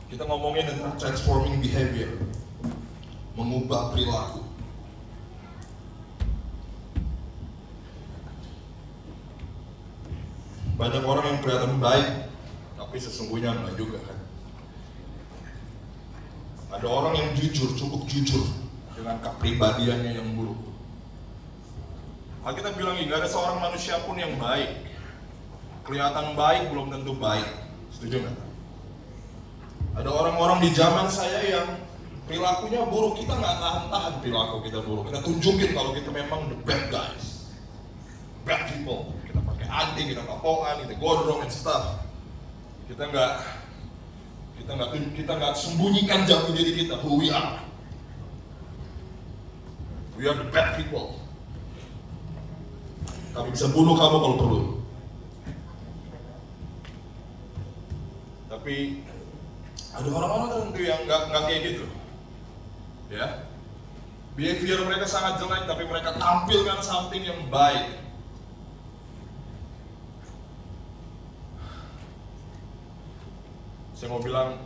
Kita ngomongin tentang transforming behavior, mengubah perilaku. Banyak orang yang kelihatan baik, tapi sesungguhnya enggak juga kan. Ada orang yang jujur, cukup jujur dengan kepribadiannya yang buruk. Kita bilang nggak ada seorang manusia pun yang baik. Kelihatan baik belum tentu baik. Setuju nggak? Ada orang-orang di zaman saya yang perilakunya buruk. Kita nggak tahan perilaku kita buruk. Kita tunjukin kalau kita memang the bad guys, bad people. Kita pakai anting, kita kapokan, kita gondrong and stuff. Kita nggak sembunyikan jati diri kita, who we are. We are the bad people. Kami bisa bunuh kamu kalau perlu. Tapi ada orang-orang tertentu yang nggak kayak gitu, ya. Behavior mereka sangat jelek, tapi mereka tampilkan something yang baik. Saya mau bilang,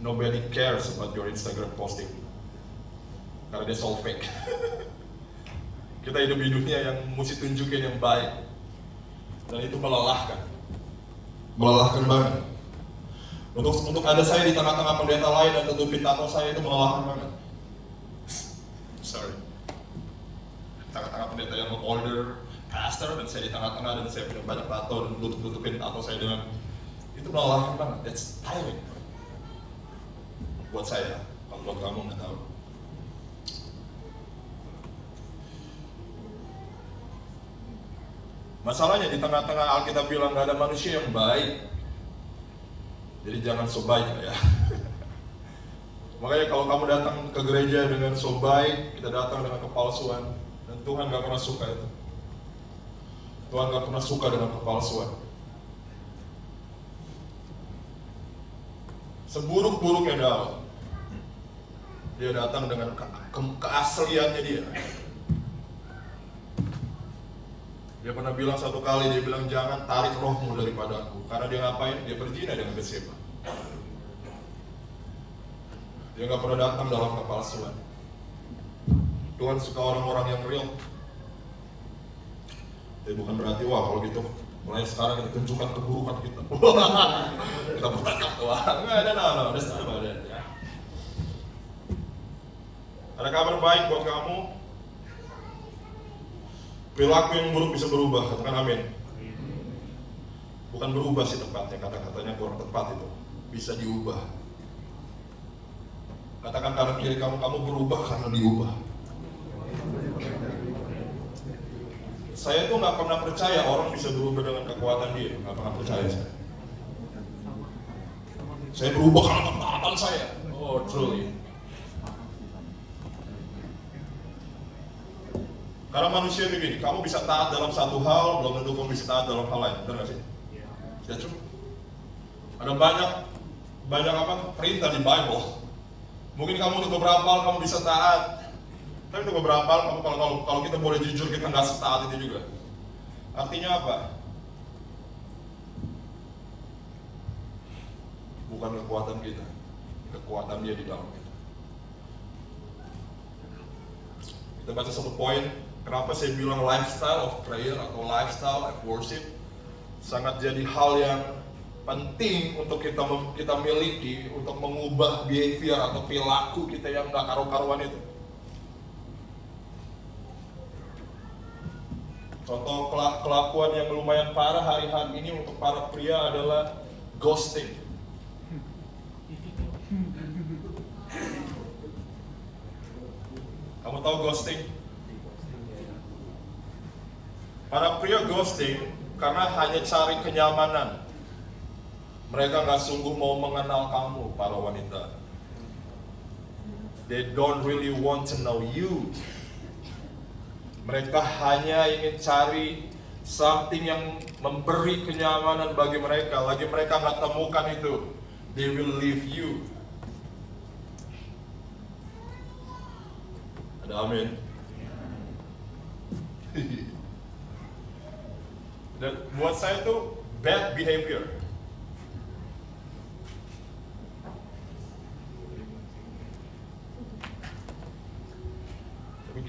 nobody cares about your Instagram posting, karena dia so fake. Kita hidup di dunia yang mesti tunjukin yang baik, dan itu melelahkan banget. Untuk ada saya di tengah-tengah pendeta lain dan tutupin tato saya itu melelahkan banget. Sorry. Tengah-tengah pendeta yang older pastor dan saya di tengah-tengah dan saya punya banyak tato dan tutupin tato saya dengan itu melelahkan banget. That's tiring. Buat saya, kalau buat kamu nggak tahu. Masalahnya di tengah-tengah Alkitab bilang nggak ada manusia yang baik. Jadi jangan so baik ya. Makanya kalau kamu datang ke gereja dengan so baik, kita datang dengan kepalsuan, dan Tuhan gak pernah suka itu. Tuhan gak pernah suka dengan kepalsuan. Seburuk-buruknya Daud, dia datang dengan keasliannya dia. Dia pernah bilang satu kali, dia bilang jangan tarik rohmu daripadaku. Karena dia ngapain? Dia berzina dengan Batseba. Dia gak pernah datang dalam kepalsuan. Tuhan suka orang-orang yang real. Tapi bukan berarti, wah kalau gitu mulai sekarang kita tunjukkan keburukan kita. Kita bertangkap, wah nggak ada, no, that's not about it, ya. Ada kabar baik buat kamu. Perilaku yang buruk bisa berubah, katakan amin. Bukan berubah sih tepatnya, kata-katanya kurang tepat itu. Bisa diubah. Katakan kanan kiri kamu berubah karena diubah. Saya tuh nggak pernah percaya orang bisa berubah dengan kekuatan dia, nggak pernah percaya saya. Saya berubah karena ketaatan saya. Oh, truly. Karena manusia begini, kamu bisa taat dalam satu hal, belum tentu kamu bisa taat dalam hal lain, benar nggak sih? Ya cukup. Ada banyak perintah di Bible. Mungkin kamu untuk beberapa hal kamu bisa taat, tapi untuk beberapa hal kamu kalau kita boleh jujur kita nggak setaat itu juga. Artinya apa? Bukan kekuatan kita, kekuatan dia di dalam kita. Kita baca satu poin. Kenapa saya bilang lifestyle of prayer atau lifestyle of worship sangat jadi hal yang penting untuk kita miliki untuk mengubah behavior atau perilaku kita yang nggak karu-karuan itu. Contoh kelakuan yang lumayan parah hari-hari ini untuk para pria adalah ghosting. Kamu tahu ghosting? Para pria ghosting karena hanya cari kenyamanan. Mereka nggak sungguh mau mengenal kamu, para wanita. They don't really want to know you. Mereka hanya ingin cari something yang memberi kenyamanan bagi mereka. Lagi mereka nggak temukan itu, they will leave you. Ada amin. Dan buat saya itu bad behavior.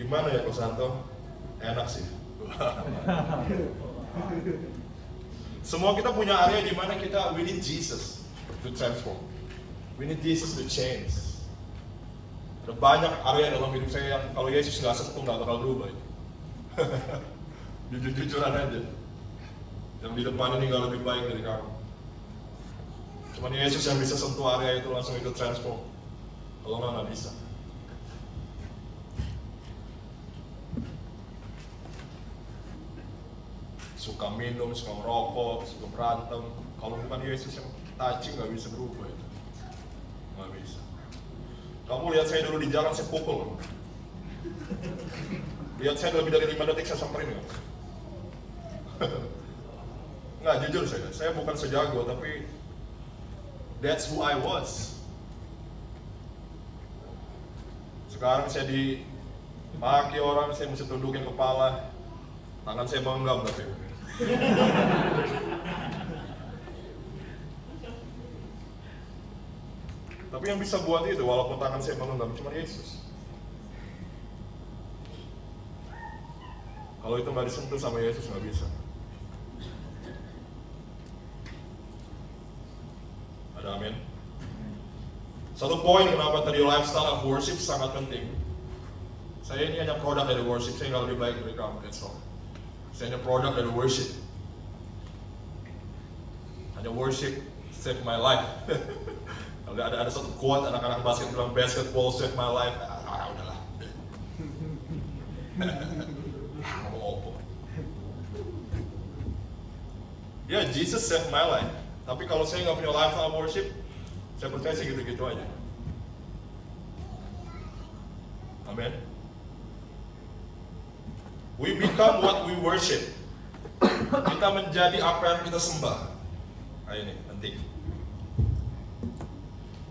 Gimana ya Pak Santo? Enak sih. Semua kita punya area di mana kita we need Jesus to transform. We need Jesus to change. Ada banyak area dalam hidup saya yang kalau Yesus nggak sentuh nggak bakal berubah. Jujur-jujuran aja. Yang di depan ini nggak lebih baik dari kamu. Cuman Yesus yang bisa sentuh area itu langsung itu transform. Kalau nggak bisa. Suka minum, suka merokok, suka berantem. Kalau bukan Yesus yang touching nggak bisa berubah itu. Nggak bisa. Kamu lihat saya dulu di jalan, saya pukul. Lihat saya lebih dari 5 detik saya samperin nggak? Nggak, jujur saya bukan sejago, tapi that's who I was. Sekarang saya dimaki orang, saya mesti tundukin kepala, tangan saya mengenggam berarti. Tapi yang bisa buat itu, walaupun tangan saya mengenggam, cuma Yesus. Kalau itu nggak disentuh sama Yesus, nggak bisa. Ada amin? Satu poin kenapa tadi lifestyle of worship sangat penting. Saya ini hanya produk dari worship, saya nggak lebih baik dari kamu, that's all. Saya hanya produk dari worship. Hanya worship save my life. Kalau ada satu quote anak-anak basket bilang basketball save my life, udahlah. Ngomong opo. Ya, Jesus save my life. Tapi kalau saya nggak punya lifestyle worship, saya percaya sih gitu-gitu aja. Amin. We become what we worship. Kita menjadi apa yang kita sembah. Ayo nih, penting.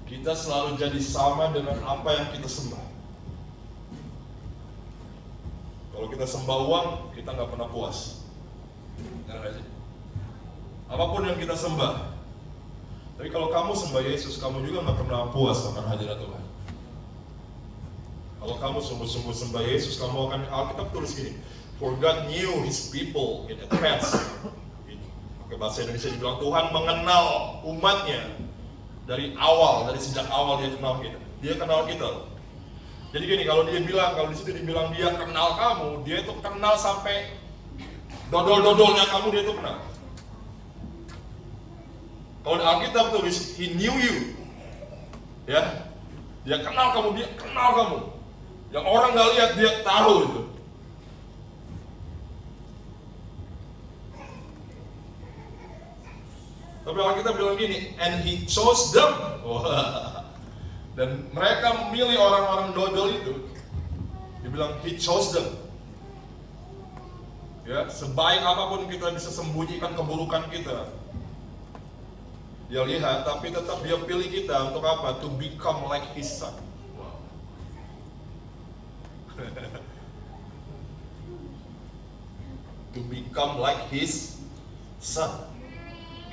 Kita selalu jadi sama dengan apa yang kita sembah. Kalau kita sembah uang, kita nggak pernah puas. Nggak sih? Apapun yang kita sembah. Tapi kalau kamu sembah Yesus, kamu juga nggak pernah puas akan hadirat Tuhan. Kalau kamu sungguh-sungguh sembah Yesus, kamu akan, Alkitab tulis gini, for God knew His people in advance. Pakai bahasa Indonesia dibilang Tuhan mengenal umatnya dari awal, dari sejak awal Dia kenal kita. Dia kenal kita. Jadi gini, kalau Dia bilang, kalau di situ dibilang Dia kenal kamu, Dia itu kenal sampai dodol-dodolnya kamu, Dia itu kenal. Kalau Alkitab tulis He knew you, ya, Dia kenal kamu, Dia kenal kamu. Yang orang nggak lihat Dia tahu itu. Tapi Alkitab bilang gini, and He chose them. Dan mereka memilih orang-orang dodol itu. Dibilang He chose them. Ya, sebaik apapun kita bisa sembunyikan keburukan kita, Dia lihat, tapi tetap Dia pilih kita untuk apa? To become like His Son. Wow. To become like His Son.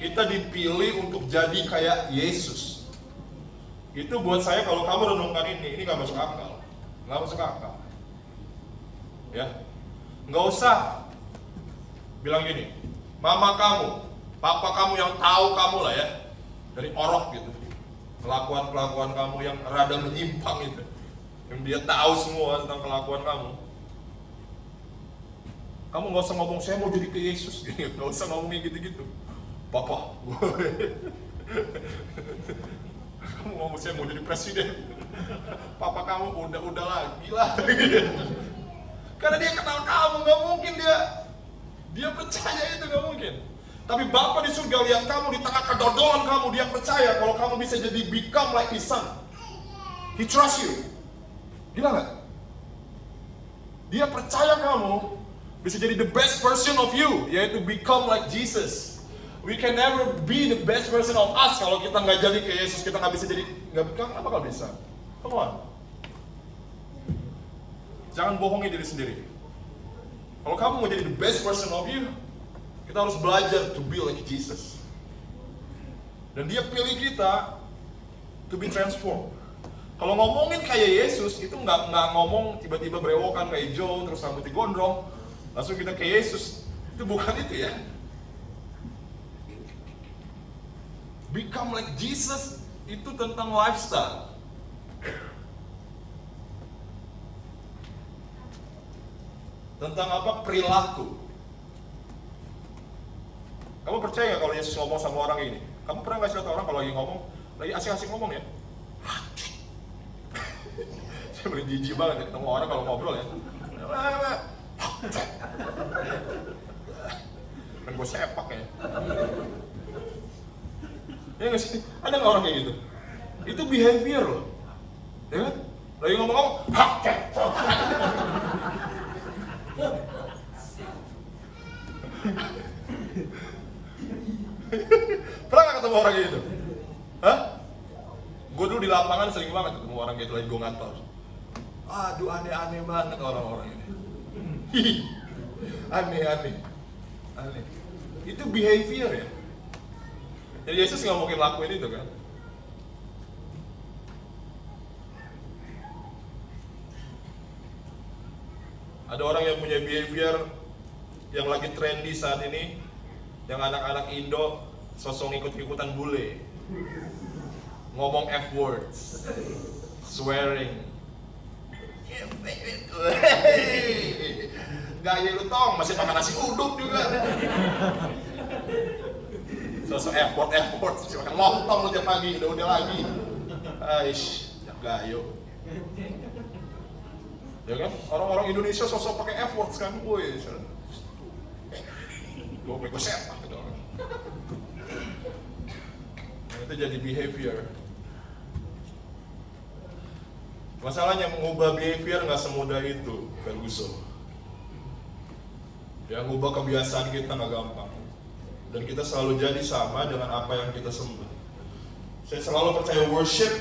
Kita dipilih untuk jadi kayak Yesus. Itu buat saya kalau kamu renungkan ini nggak masuk akal. Nggak masuk akal. Ya, nggak usah bilang gini, mama kamu, papa kamu yang tahu kamu lah ya, dari orok gitu, kelakuan kamu yang rada menyimpang itu, yang dia tahu semua tentang kelakuan kamu. Kamu nggak usah ngomong saya mau jadi ke Yesus, nggak usah ngomongnya gitu-gitu. Papa, kamu ngomong saya mau jadi presiden, papa kamu udah lagi lah. Karena dia kenal kamu, nggak mungkin dia percaya itu, nggak mungkin. Tapi Bapa di surga lihat kamu di tengah kedodolan kamu, Dia percaya kalau kamu bisa jadi become like His Son. He trust you. Gila nggak? Dia percaya kamu bisa jadi the best version of you, yaitu become like Jesus. We can never be the best version of us kalau kita nggak jadi kayak Yesus, kita nggak bisa jadi, nggak bakal bisa. Come on. Jangan bohongi diri sendiri. Kalau kamu mau jadi the best version of you, kita harus belajar to be like Jesus. Dan Dia pilih kita to be transformed. Kalau ngomongin kayak Yesus itu nggak ngomong tiba-tiba berewokan kayak Joe terus rambutnya gondrong langsung kita kayak Yesus. Itu bukan itu ya. Become like Jesus itu tentang lifestyle. Tentang apa? Perilaku. Kamu percaya nggak kalau Yesus ngomong sama orang ini? Kamu pernah nggak sih lihat orang kalau lagi ngomong, lagi asik-asik ngomong ya? Saya beri jijik banget ya ketemu orang kalau ngobrol ya. Kan gue sepak ya. Ya nggak sih? Ada nggak orang kayak gitu? Itu behavior loh, ya kan? Lagi ngomong-ngomong, pernah gak ketemu orang kayak gitu? Hah? Gue dulu di lapangan sering banget ketemu orang kayak gitu lagi gue ngantor. Aduh aneh-aneh banget orang-orang ini. Aneh. Itu behavior ya. Jadi Yesus nggak mungkin lakuin itu kan? Ada orang yang punya behavior yang lagi trendy saat ini, yang anak-anak Indo sosok ikut-ikutan bule, ngomong F words, swearing. Gaya lu tong, masih makan nasi uduk juga. Sosok F word, masih makan lontong lu tiap pagi, udah lagi. Aish, gayo. Ya kan? Orang-orang Indonesia sosok pakai F words kan, woi. Gue sepak gitu orang. Itu jadi behavior. Masalahnya mengubah behavior nggak semudah itu, Ferguson. Ya, ngubah kebiasaan kita nggak gampang. Dan kita selalu jadi sama dengan apa yang kita sembah. Saya selalu percaya worship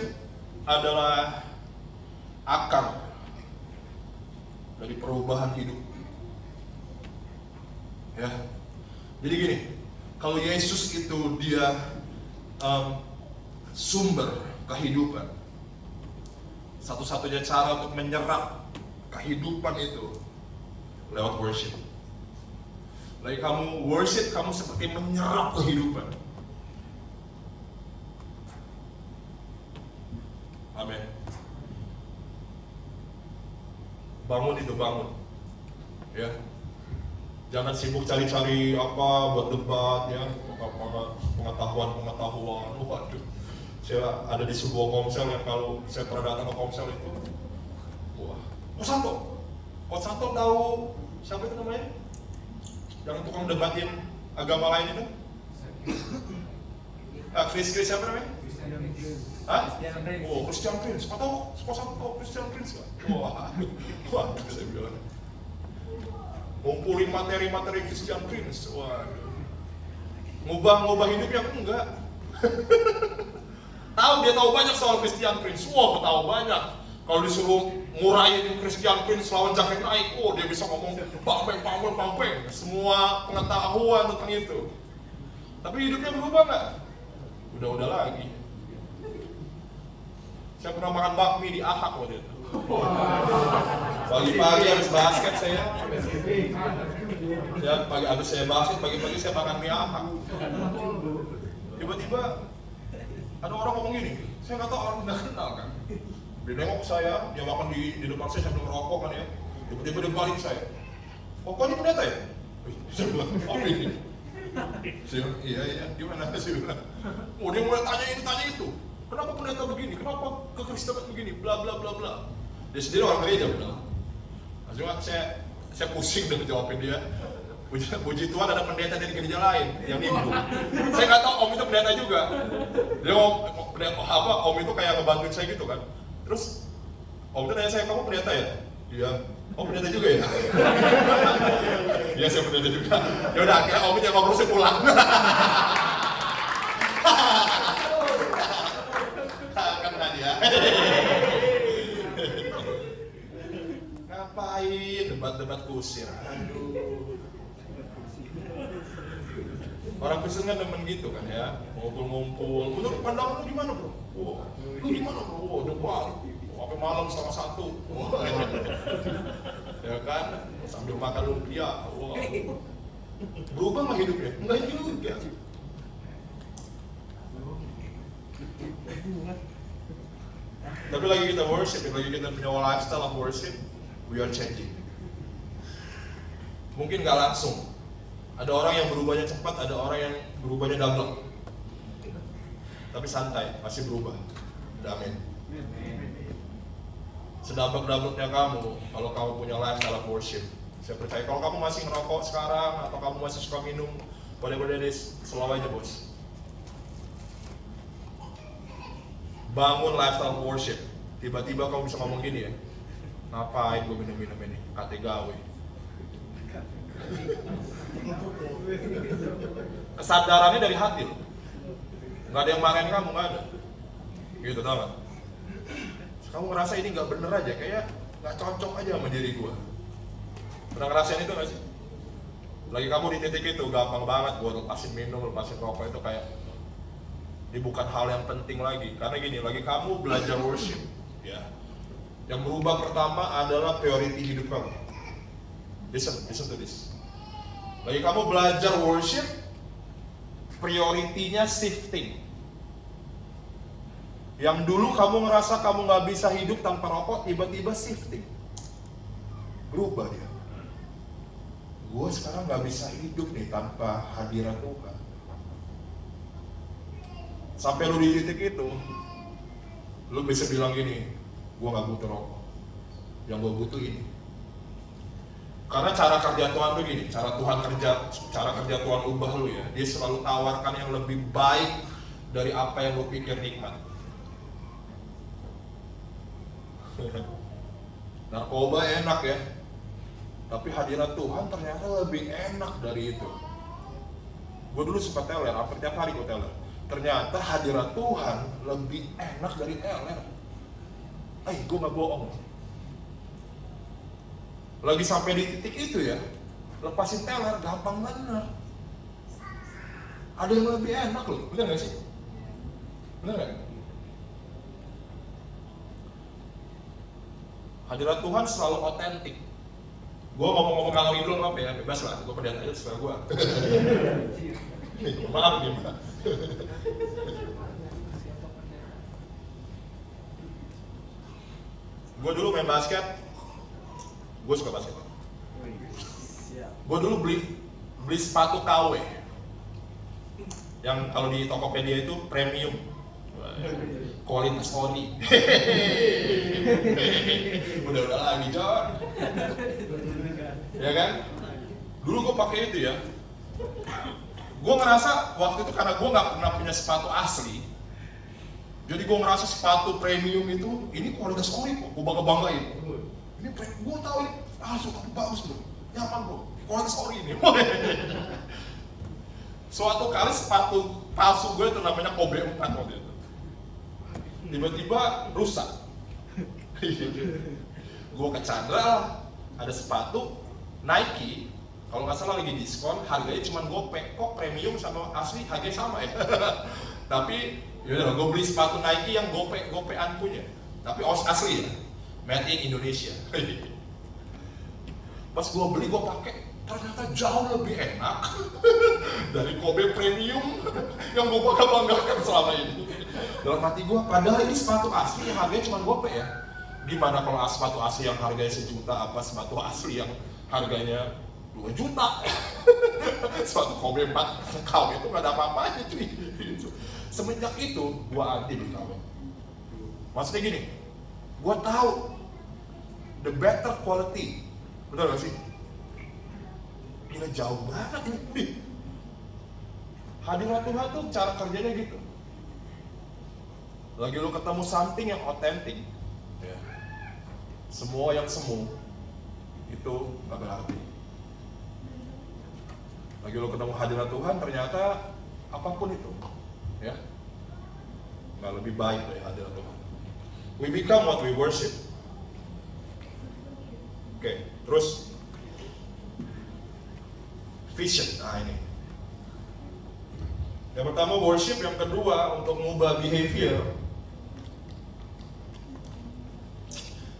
adalah akar dari perubahan hidup. Ya, jadi gini, kalau Yesus itu dia sumber kehidupan, satu-satunya cara untuk menyerap kehidupan itu lewat worship. Lagi kamu worship, kamu seperti menyerap kehidupan. Amin. Bangun itu bangun, ya. Jangan sibuk cari-cari apa buat debat, ya, pengetahuan. Waduh, saya ada di sebuah komsel yang kalau saya pernah datang ke komsel itu, wah, Coach Santo tahu siapa itu namanya? Yang tukang debatin agama lain itu? Chris siapa namanya? Hah? Oh, Christian Prince. Kau tahu Christian Prince kan? Wah, saya bilang. Ngumpulin materi-materi Christian Prince. Wah, ngubah hidupnya enggak. Dia tahu banyak soal Christian Prince. Wah, tahu banyak. Kalau disuruh ngurayin Christian Prince lawan jaket naik, dia bisa ngomong pampeng. Semua pengetahuan tentang itu. Tapi hidupnya berubah nggak? Udah lagi. Saya pernah makan bakmi di Ahak waktu itu. Pagi-pagi habis basket saya. Habis saya basket, pagi-pagi saya makan mie Ahak. Tiba-tiba ada orang ngomong gini, saya nggak tahu, orang nggak kenal kan. Dia nengok saya, dia makan di depan saya sambil ngerokok kan ya. Tiba-tiba dia balik saya. Kok ini pendeta ya? Saya bilang, apa ini? Saya bilang, iya, gimana? Saya bilang, dia mulai tanya itu. Kenapa pendeta begini? Kenapa kekristenan begini? Bla bla bla bla. Dia sendiri orang gereja bilang. Cuma saya pusing dengan jawabin dia. Puji Tuhan ada pendeta dari gereja lain yang nimbu. Saya nggak tahu Om itu pendeta juga. Dia Om itu kayak ngebantuin saya gitu kan. Terus Om itu nanya saya, kamu pendeta ya? Iya. Oh, pendeta juga ya? Iya, saya pendeta juga. Ya udah, akhirnya Om itu yang ngobrol, saya pulang. Kena dia. Ngapain debat kusir? Aduh. Orang Kristen kan demen gitu kan ya, ngumpul-ngumpul. Menurut pandangan lu gimana bro? Lu gimana bro? Debat. malam setengah 1. Ya kan, sambil makan lumpia. Wow. Berubah nggak hidupnya? Enggak juga. Tapi lagi kita worship, lagi kita punya lifestyle of worship, we are changing. Mungkin nggak langsung. Ada orang yang berubahnya cepat, ada orang yang berubahnya double. Tapi santai, masih berubah. Amin. Sedampak-dampaknya kamu, kalau kamu punya lifestyle of worship, saya percaya kalau kamu masih ngerokok sekarang atau kamu masih suka minum, whatever that is, slow aja bos. Bangun lifestyle of worship. Tiba-tiba kamu bisa ngomong gini ya, ngapain gue minum-minum ini, kate gawe. Kesadarannya dari hati loh. Nggak ada yang marahin kamu, nggak ada. Gitu tau gak? Kamu ngerasa ini nggak bener aja, kayak nggak cocok aja sama diri gue. Pernah ngerasain itu nggak sih? Lagi kamu di titik itu, gampang banget buat lepasin minum, lepasin rokok itu kayak ini bukan hal yang penting lagi. Karena gini, lagi kamu belajar worship, ya. Yang berubah pertama adalah priority hidup kamu. Listen to this. Lagi kamu belajar worship, prioritinya shifting. Yang dulu kamu ngerasa kamu nggak bisa hidup tanpa rokok, tiba-tiba shifting. Berubah dia. Gue sekarang nggak bisa hidup nih tanpa hadirat Tuhan. Sampai lu di titik itu, lu bisa bilang gini, gue nggak butuh rokok. Yang gue butuh ini. Karena cara kerja Tuhan tuh gini, cara kerja Tuhan ubah lu ya. Dia selalu tawarkan yang lebih baik dari apa yang lu pikir nikmat. Narkoba enak ya, tapi hadirat Tuhan ternyata lebih enak dari itu. Gue dulu suka teler, hampir tiap hari gue teler. Ternyata hadirat Tuhan lebih enak dari teler. Gue gak bohong. Lagi sampai di titik itu ya, lepasin teler gampang bener. Ada yang lebih enak loh, bener gak sih? Bener gak? Hadirat Tuhan selalu otentik. Gue ngomong-ngomong kalau itu apa ya, bebas lah, gue pendeta aja suka gue. Maaf nih Mbak. Gue dulu main basket, gue suka basket. Gue dulu beli sepatu KW, yang kalau di Tokopedia itu premium, kualitas ori. Udah lagi John. Ya kan? Dulu gue pakai itu ya. Gue ngerasa waktu itu karena gue nggak pernah punya sepatu asli, jadi gue ngerasa sepatu premium itu ini kualitas ori kok. Gue banggain. Ini gue tahu ini tapi bagus bro, nyaman bro, kualitas ori ini. Suatu kali sepatu palsu gue itu namanya Kobe 4 waktu itu. Tiba-tiba rusak. Gue ke Chandra, ada sepatu Nike, kalau nggak salah lagi diskon, harganya cuma gope. Kok premium sama asli harganya sama ya? Tapi yaudah, gue beli sepatu Nike yang gopean punya, tapi asli ya, made in Indonesia. Pas gue beli, gue pakai, ternyata jauh lebih enak dari Kobe premium yang gue banggakan selama ini. Dalam hati gue, padahal ini sepatu asli yang harganya cuma gope ya. Gimana kalau sepatu asli yang harganya 1 juta, apa sepatu asli yang harganya 2 juta? Sepatu Kobe 4 KW itu gak ada apa-apanya cuy. Semenjak itu, gue anti di KW. Maksudnya gini, gue tahu the better quality. Betul gak sih? Gila jauh banget ini. Hadirat Tuhan tuh cara kerjanya gitu. Lagi lu ketemu something yang otentik, ya. Semua yang semu itu gak berarti. Lagi lu ketemu hadirat Tuhan, ternyata apapun itu, ya, gak lebih baik dari hadirat Tuhan. We become what we worship. Oke, terus vision. Nah ini. Yang pertama worship, yang kedua untuk mengubah behavior.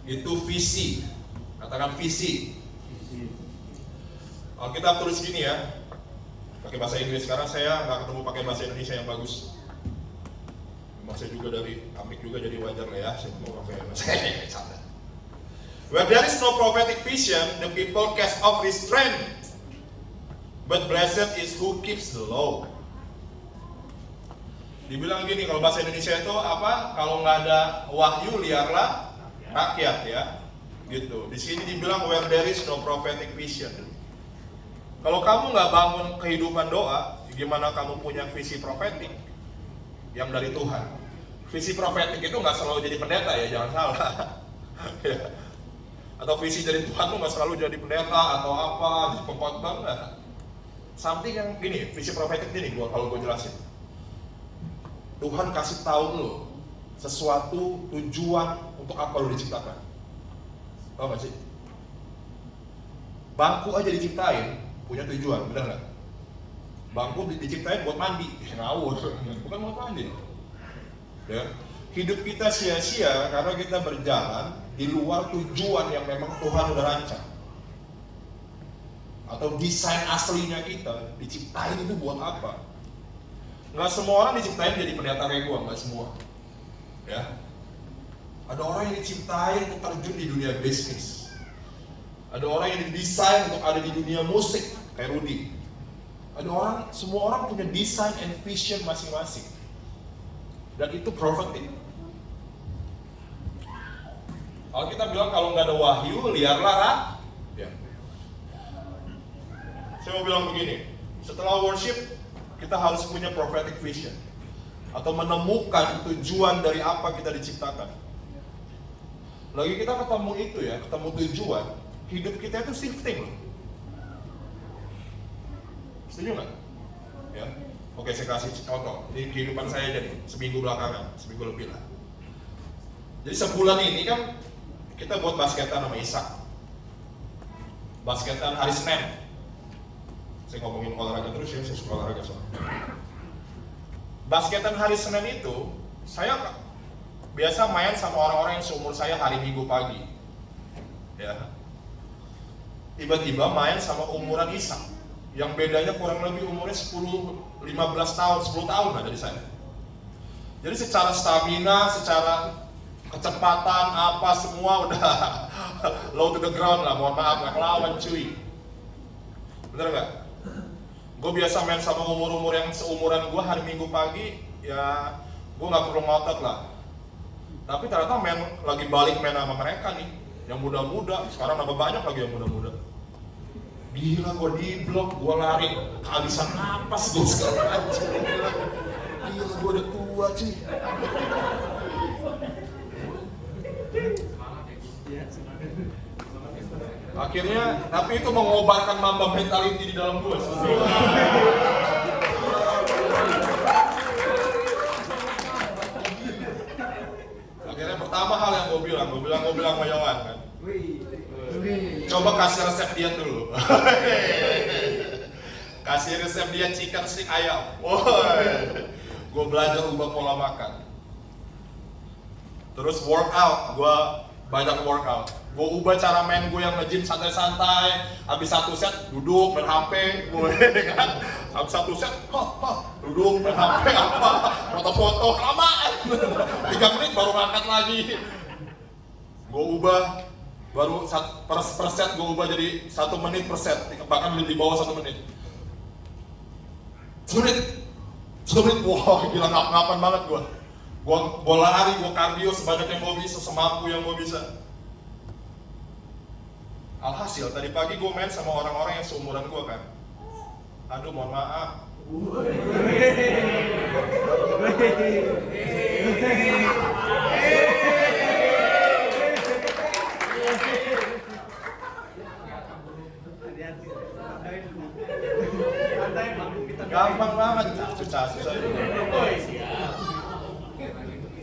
Itu visi. Katakan visi. Alkitab tulis gini ya, pakai bahasa Inggris. Sekarang saya nggak ketemu pakai bahasa Indonesia yang bagus. Memang saya juga dari Amik juga, jadi wajar lah ya, saya mau pakai bahasa Indonesia. Where there is no prophetic vision, the people cast off restraint. But blessed is who keeps the law. Dibilang gini, kalau bahasa Indonesia itu apa? Kalau nggak ada wahyu, liarlah rakyat ya. Gitu. Di sini dibilang where there is no prophetic vision. Kalau kamu nggak bangun kehidupan doa, gimana kamu punya visi profetik yang dari Tuhan? Visi profetik itu nggak selalu jadi pendeta ya, jangan salah. Ya. Atau visi dari Tuhan tuh nggak selalu jadi pendeta atau apa, jadi pengkhotbah nggak. Something yang gini, visi profetik ini kalau gue jelasin. Tuhan kasih tahu lo sesuatu tujuan untuk apa lo diciptakan. Tahu nggak sih? Bangku aja diciptain punya tujuan, benar nggak? Bangku diciptain buat mandi, ngawur, bukan buat mandi. Ya. Hidup kita sia-sia karena kita berjalan di luar tujuan yang memang Tuhan udah rancang. Atau desain aslinya kita diciptain itu buat apa? Nggak semua orang diciptain jadi pendeta kayak gua, nggak semua. Ya. Ada orang yang diciptain untuk terjun di dunia bisnis. Ada orang yang didesain untuk ada di dunia musik, kayak Rudy. Ada orang, semua orang punya desain and vision masing-masing. Dan itu prophetic. Kalau kita bilang kalau nggak ada wahyu, liarlah ya. Saya mau bilang begini, setelah worship, kita harus punya prophetic vision. Atau menemukan tujuan dari apa kita diciptakan. Lagi kita ketemu itu ya, ketemu tujuan, hidup kita itu shifting loh. Setuju nggak? Ya. Oke, saya kasih contoh. Ini kehidupan saya jadi seminggu belakangan, seminggu lebih lah. Jadi sebulan ini kan kita buat basketan sama Ishak. Basketan hari Senin. Saya ngomongin olahraga terus ya, saya suka olahraga soalnya. Basketan hari Senin itu, saya biasa main sama orang-orang yang seumur saya hari Minggu pagi. Ya. Tiba-tiba main sama umuran Ishak. Yang bedanya kurang lebih umurnya 10-15 tahun, 10 tahun lah dari saya. Jadi secara stamina, secara kecepatan, apa semua udah low to the ground lah, mohon maaf, gak lawan cuy. Bener gak? Gue biasa main sama umur-umur yang seumuran gue hari Minggu pagi, ya gue gak perlu ngotot lah. Tapi ternyata lagi balik main sama mereka nih, yang muda-muda, sekarang nambah banyak lagi yang muda-muda. Gila, gue di blok, gue lari kehabisan napas gue segala macam. Gila, gue udah tua cuy. Akhirnya, tapi itu mengobarkan mamba mentality di dalam gue. Akhirnya pertama hal yang gue bilang sama Yohan kan, coba kasih resep dia dulu. Kasih resep dia chicken stick ayam. Gue belajar ubah pola makan. Terus workout, gue banyak workout. Gue ubah cara main gue yang nge-gym santai-santai. Habis satu set duduk main HP, gue kan. Habis satu set, duduk main HP apa? Foto-foto kelamaan. 3 menit baru ngangkat lagi. Gue ubah. Baru per set gue ubah jadi 1 menit per set, bahkan di bawah 1 menit. 1 menit, wah gila ngap-ngapan banget gue. Gue lari, gue kardio sebanyak yang gue bisa, semampu yang gue bisa. Alhasil tadi pagi gue main sama orang-orang yang seumuran gue kan. Aduh mohon maaf. Gampang banget, susah.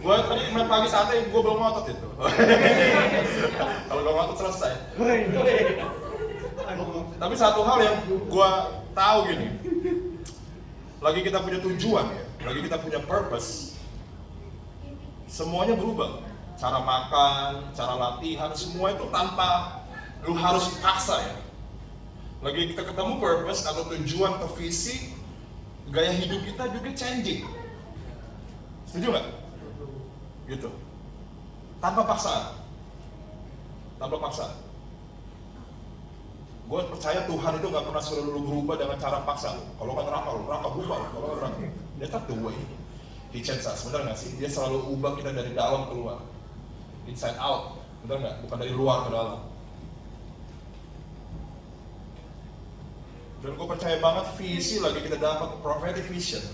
Gue tadi main pagi santai, gue belum ngotot itu. Kalau belum ngotot selesai. Tapi satu hal yang gue tahu gini, lagi kita punya tujuan ya, lagi kita punya purpose, semuanya berubah. cara makan, cara latihan, semua itu tanpa lu harus paksa ya. Lagi kita ketemu purpose atau tujuan atau visi, gaya hidup kita juga changing. Setuju nggak? Gitu. Tanpa paksaan. Tanpa paksaan. Gue percaya Tuhan itu nggak pernah suruh lu berubah dengan cara paksa. Kalau nggak neraka berubah. Kalau neraka, dia tak the way. He change us, benar nggak sih? Dia selalu ubah kita dari dalam keluar. Inside out, benar nggak? Bukan dari luar ke dalam. Dan gue percaya banget visi lagi kita dapat prophetic vision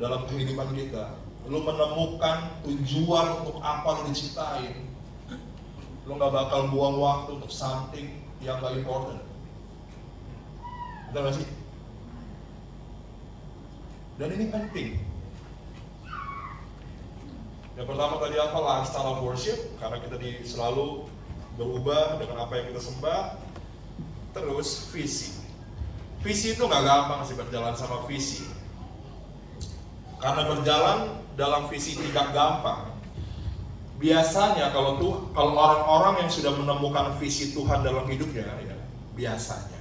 dalam kehidupan kita. Lu menemukan tujuan untuk apa lu diciptain. Lu nggak bakal buang waktu untuk something yang gak important. Benar gak sih? Dan ini penting. Yang pertama tadi apa? Lifestyle of worship. Karena kita selalu berubah dengan apa yang kita sembah. Terus visi. Visi itu gak gampang sih berjalan sama visi. Karena berjalan dalam visi tidak gampang. Biasanya kalau orang-orang yang sudah menemukan visi Tuhan dalam hidupnya, ya, biasanya.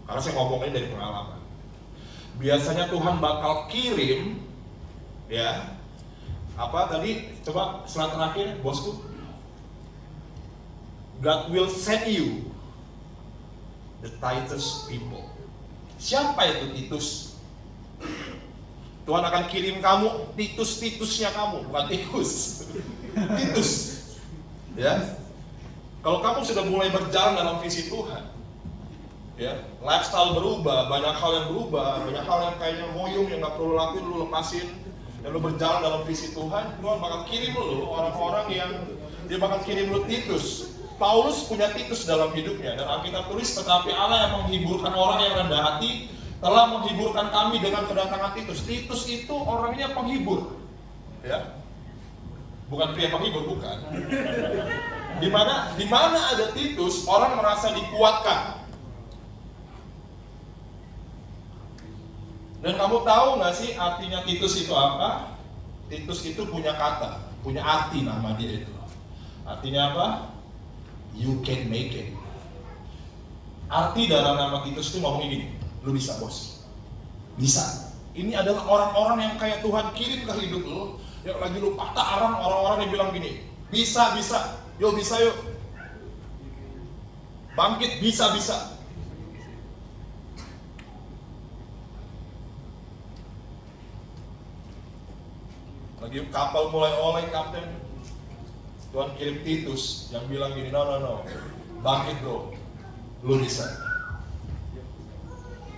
Karena saya ngomongnya dari pengalaman. Biasanya Tuhan bakal kirim, ya, apa tadi? Coba slide terakhir, bosku. God will send you the Titus people. Siapa itu Titus? Tuhan akan kirim kamu Titusnya kamu, bukan tikus. Titus. Ya. Kalau kamu sudah mulai berjalan dalam visi Tuhan, ya, lifestyle berubah, banyak hal yang berubah, banyak hal yang kayaknya moyong yang nggak perlu lakuin, lu lepasin, dan lu berjalan dalam visi Tuhan, Tuhan bakal kirim lu orang-orang yang dia bakal kirim lu Titus. Paulus punya Titus dalam hidupnya, dan Alkitab tulis, tetapi Allah yang menghiburkan orang yang rendah hati telah menghiburkan kami dengan kedatangan Titus. Titus itu orangnya penghibur, ya, bukan pria penghibur, bukan. Di mana ada Titus, orang merasa dikuatkan. Dan kamu tahu nggak sih artinya Titus itu apa? Titus itu punya kata, punya arti nama dia itu. Artinya apa? You can make it. Arti dalam nama Titus itu ngomongnya gini, lu bisa bos, bisa. Ini adalah orang-orang yang kayak Tuhan kirim ke hidup lu, yang lagi lu patah arang, orang-orang yang bilang gini, bisa, yuk bisa yuk, bangkit, bisa. Lagi kapal mulai oleng, kapten, Tuhan kirim Titus yang bilang gini, no, bangkit bro, lu bisa.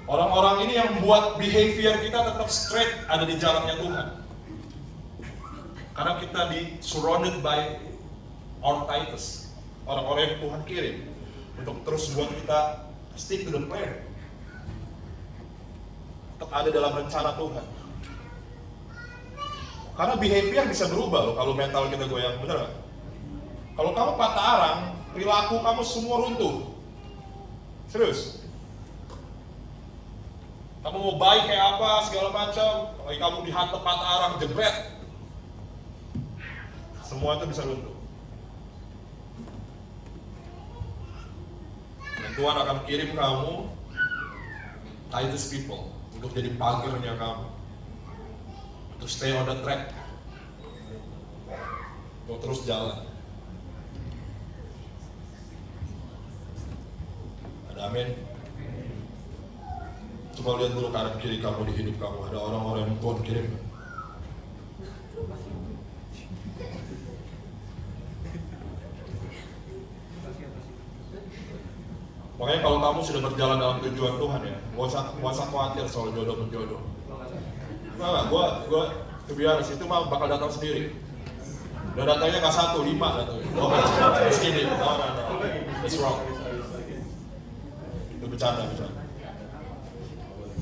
Orang-orang ini yang membuat behavior kita tetap straight ada di jalannya Tuhan. Karena kita surrounded by our Titus, orang-orang yang Tuhan kirim untuk terus buat kita stick to the plan, tetap ada dalam rencana Tuhan. Karena behavior bisa berubah loh kalau mental kita goyang, bener gak? Kalau kamu patah arang, perilaku kamu semua runtuh. Serius. Kamu mau baik kayak apa, segala macam, lagi kamu dihantam patah arang, jebret, semua itu bisa runtuh. Dan Tuhan akan kirim kamu Titus people untuk jadi pagernya kamu, untuk stay on the track, untuk terus jalan. Ada amin. Coba lihat dulu kanan kiri kamu di hidup kamu, ada orang-orang yang Tuhan kirim. Makanya kalau kamu sudah berjalan dalam tujuan Tuhan ya, gak usah khawatir soal jodoh-menjodoh. Enggak, gue kebiasaan itu mah bakal datang sendiri. Dan datangnya gak 1, 5 datangnya. Oh, it's kidding. No. It's wrong. Itu bercanda.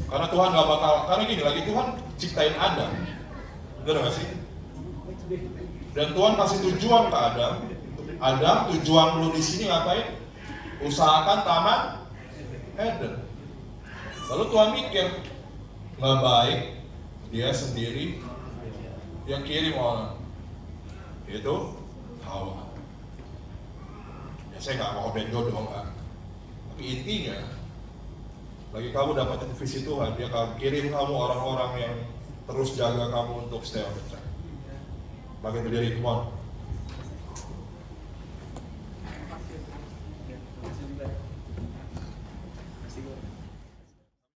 Karena Tuhan gak bakal, karena gini lagi, Tuhan ciptain Adam, bener gak sih? Dan Tuhan kasih tujuan ke Adam, tujuan lu di sini ngapain? Usahakan taman Eden. Lalu Tuhan mikir, gak baik dia sendiri yang kirim orang, itu Hawa. Ya saya nggak mau komen jodoh nggak. Tapi intinya, lagi kamu dapatin visi Tuhan, dia akan kirim kamu orang-orang yang terus jaga kamu untuk stay on the track. Bagi berdiri, come on.